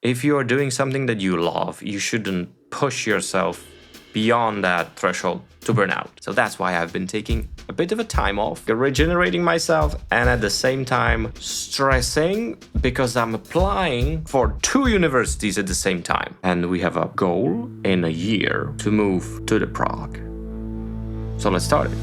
If you are doing something that you love, you shouldn't push yourself beyond that threshold to burn out. So that's why I've been taking a bit of a time off, regenerating myself, and at the same time stressing because I'm applying for 2 universities at the same time. And we have a goal in a year to move to the Prague. So let's start it.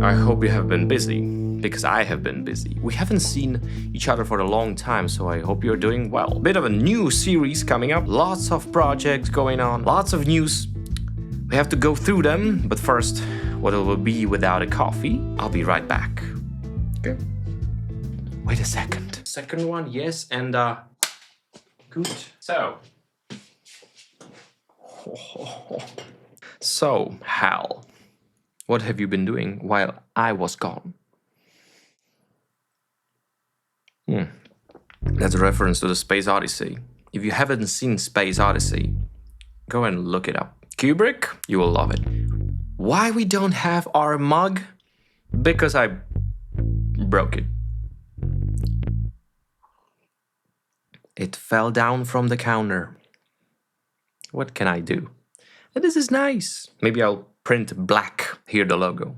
I hope you have been busy, because I have been busy. We haven't seen each other for a long time, so I hope you're doing well. Bit of a new series coming up, lots of projects going on, lots of news. We have to go through them, but first, what it will be without a coffee? I'll be right back. Okay. Wait a second. Second one, yes, and good. So, Hal, what have you been doing while I was gone? That's a reference to the Space Odyssey. If you haven't seen Space Odyssey, go and look it up. Kubrick, you will love it. Why we don't have our mug? Because I broke it. It fell down from the counter. What can I do? And this is nice. Maybe I'll print black here, the logo.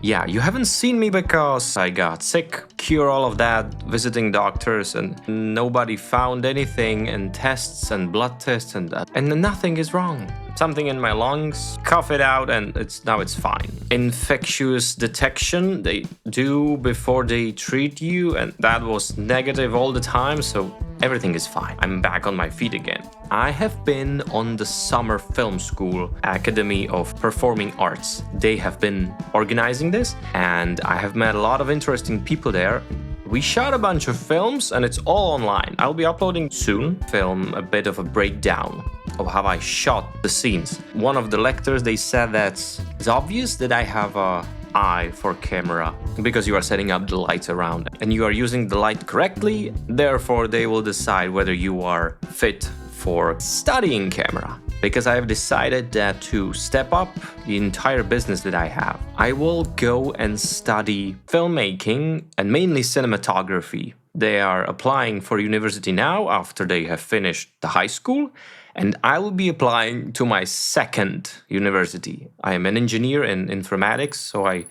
Yeah, you haven't seen me because I got sick, cure all of that, visiting doctors, and nobody found anything, and tests and blood tests and that. And nothing is wrong. Something in my lungs, cough it out, and now it's fine. Infectious detection they do before they treat you, and that was negative all the time, so everything is fine. I'm back on my feet again. I have been on the SummerFilmSchool Academy of Performing Arts. They have been organizing this, and I have met a lot of interesting people there. We shot a bunch of films, and it's all online. I'll be uploading soon, film a bit of a breakdown of how I shot the scenes. One of the lectures, they said that it's obvious that I have a eye for camera because you are setting up the lights around and you are using the light correctly. Therefore, they will decide whether you are fit for studying camera. Because I have decided that to step up the entire business that I have, I will go and study filmmaking and mainly cinematography. They are applying for university now after they have finished the high school, and I will be applying to my second university. I am an engineer in informatics, so I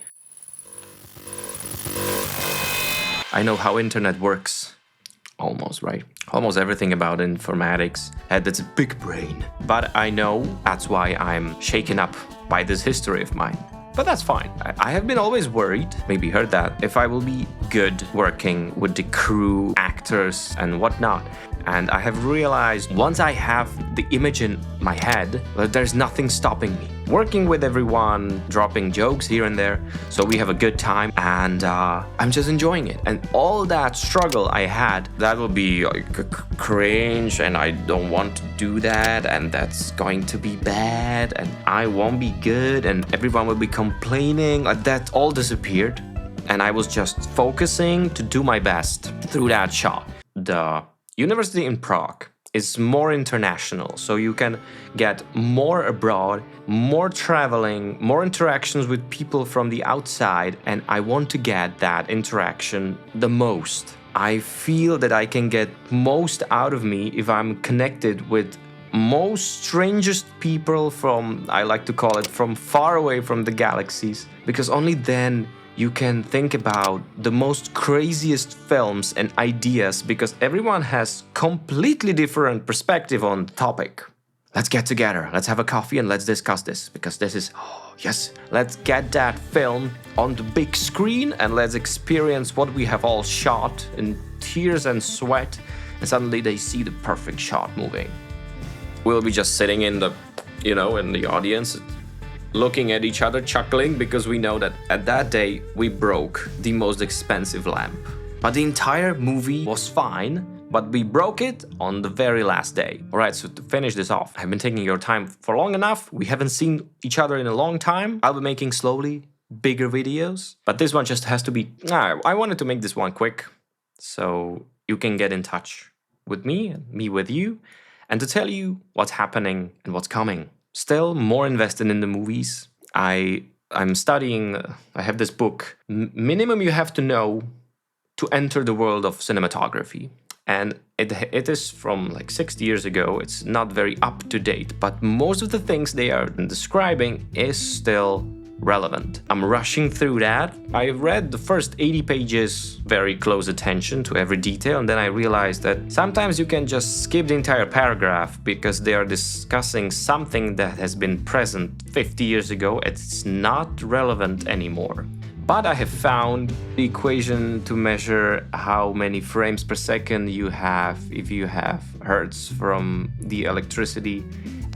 know how internet works. Almost, right? Almost everything about informatics. That's a big brain. But I know that's why I'm shaken up by this history of mine. But that's fine. I have been always worried, maybe heard that, if I will be good working with the crew, actors, and whatnot. And I have realized once I have the image in my head, that there's nothing stopping me. Working with everyone, dropping jokes here and there, so we have a good time, and I'm just enjoying it. And all that struggle I had, that will be like cringe, and I don't want to do that, and that's going to be bad, and I won't be good, and everyone will be complaining. That all disappeared, and I was just focusing to do my best through that shot. The University in Prague is more international, so you can get more abroad, more traveling, more interactions with people from the outside, and I want to get that interaction the most. I feel that I can get most out of me if I'm connected with most strangest people from, I like to call it, from far away from the galaxies, because only then you can think about the most craziest films and ideas, because everyone has completely different perspective on the topic. Let's get together, let's have a coffee and let's discuss this, because this is, oh yes, let's get that film on the big screen and let's experience what we have all shot in tears and sweat, and suddenly they see the perfect shot moving. We'll be just sitting in the, in the audience, looking at each other, chuckling, because we know that at that day we broke the most expensive lamp. But the entire movie was fine, but we broke it on the very last day. Alright, so to finish this off, I've been taking your time for long enough. We haven't seen each other in a long time. I'll be making slowly bigger videos, but this one just has to be... I wanted to make this one quick, so you can get in touch with me and me with you, and to tell you what's happening and what's coming. Still more invested in the movies. I I'm studying, I have this book, Minimum You Have to Know to Enter the World of Cinematography. And it is from like 60 years ago. It's not very up to date, but most of the things they are describing is still relevant. I'm rushing through that. I read the first 80 pages, very close attention to every detail, and then I realized that sometimes you can just skip the entire paragraph because they are discussing something that has been present 50 years ago. It's not relevant anymore. But I have found the equation to measure how many frames per second you have if you have hertz from the electricity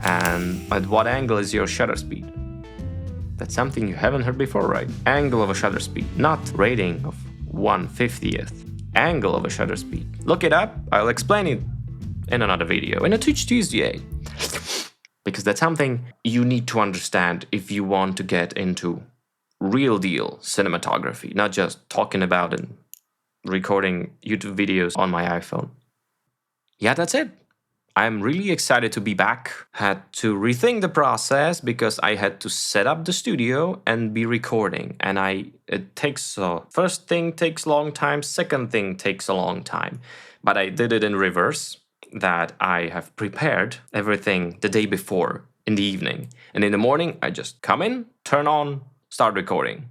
and at what angle is your shutter speed. That's something you haven't heard before, right? Angle of a shutter speed, not rating of 1/50th. Angle of a shutter speed. Look it up, I'll explain it in another video, in a Teach Tuesday. Because that's something you need to understand if you want to get into real deal cinematography, not just talking about and recording YouTube videos on my iPhone. Yeah, that's it. I'm really excited to be back. Had to rethink the process because I had to set up the studio and be recording. And it takes, first thing takes a long time, second thing takes a long time. But I did it in reverse, that I have prepared everything the day before in the evening. And in the morning, I just come in, turn on, start recording.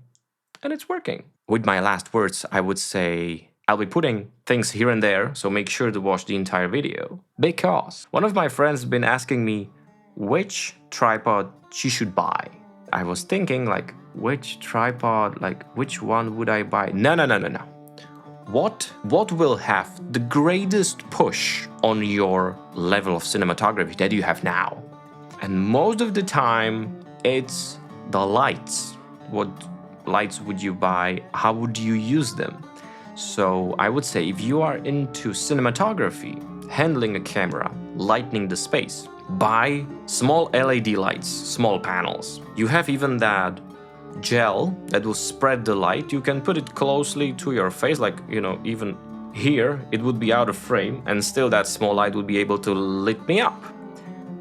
And it's working. With my last words, I would say I'll be putting things here and there, so make sure to watch the entire video. Because one of my friends has been asking me which tripod she should buy. I was thinking like, which tripod, like which one would I buy? No. What will have the greatest push on your level of cinematography that you have now? And most of the time, it's the lights. What lights would you buy? How would you use them? So I would say if you are into cinematography, handling a camera, lightening the space, buy small LED lights, small panels. You have even that gel that will spread the light. You can put it closely to your face, like, even here it would be out of frame and still that small light would be able to lit me up.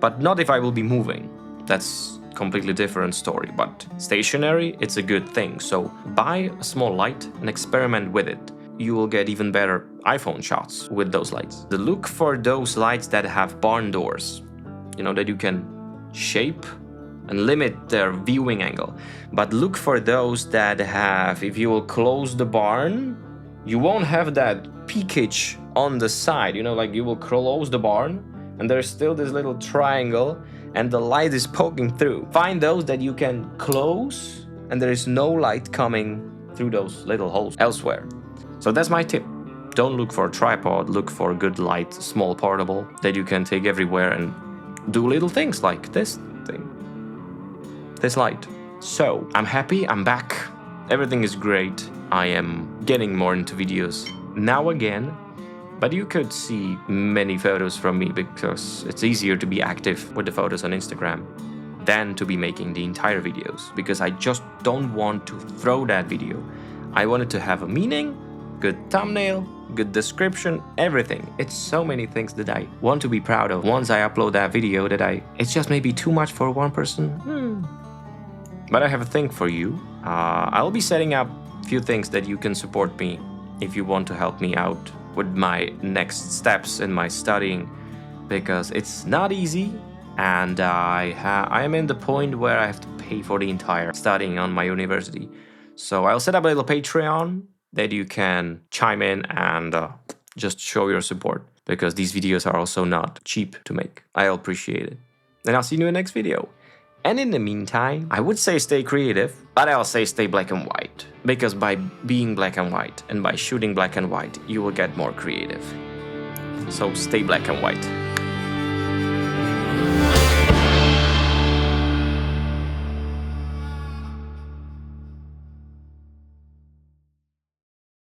But not if I will be moving. That's completely different story, but stationary, it's a good thing. So buy a small light and experiment with it. You will get even better iPhone shots with those lights. Look for those lights that have barn doors, that you can shape and limit their viewing angle. But look for those that have, if you will close the barn, you won't have that peakage on the side, like you will close the barn and there's still this little triangle and the light is poking through. Find those that you can close and there is no light coming through those little holes elsewhere. So that's my tip. Don't look for a tripod, look for a good light, small portable that you can take everywhere and do little things like this thing. This light. So I'm happy, I'm back. Everything is great. I am getting more into videos now again. But you could see many photos from me because it's easier to be active with the photos on Instagram than to be making the entire videos, because I just don't want to throw that video. I want it to have a meaning, good thumbnail, good description, everything. It's so many things that I want to be proud of. Once I upload that video it's just maybe too much for one person. But I have a thing for you. I'll be setting up a few things that you can support me if you want to help me out with my next steps in my studying, because it's not easy and I am in the point where I have to pay for the entire studying on my university. So I'll set up a little Patreon that you can chime in and just show your support, because these videos are also not cheap to make. I'll appreciate it. And I'll see you in the next video. And in the meantime, I would say stay creative, but I'll say stay black and white. Because by being black and white and by shooting black and white, you will get more creative. So stay black and white.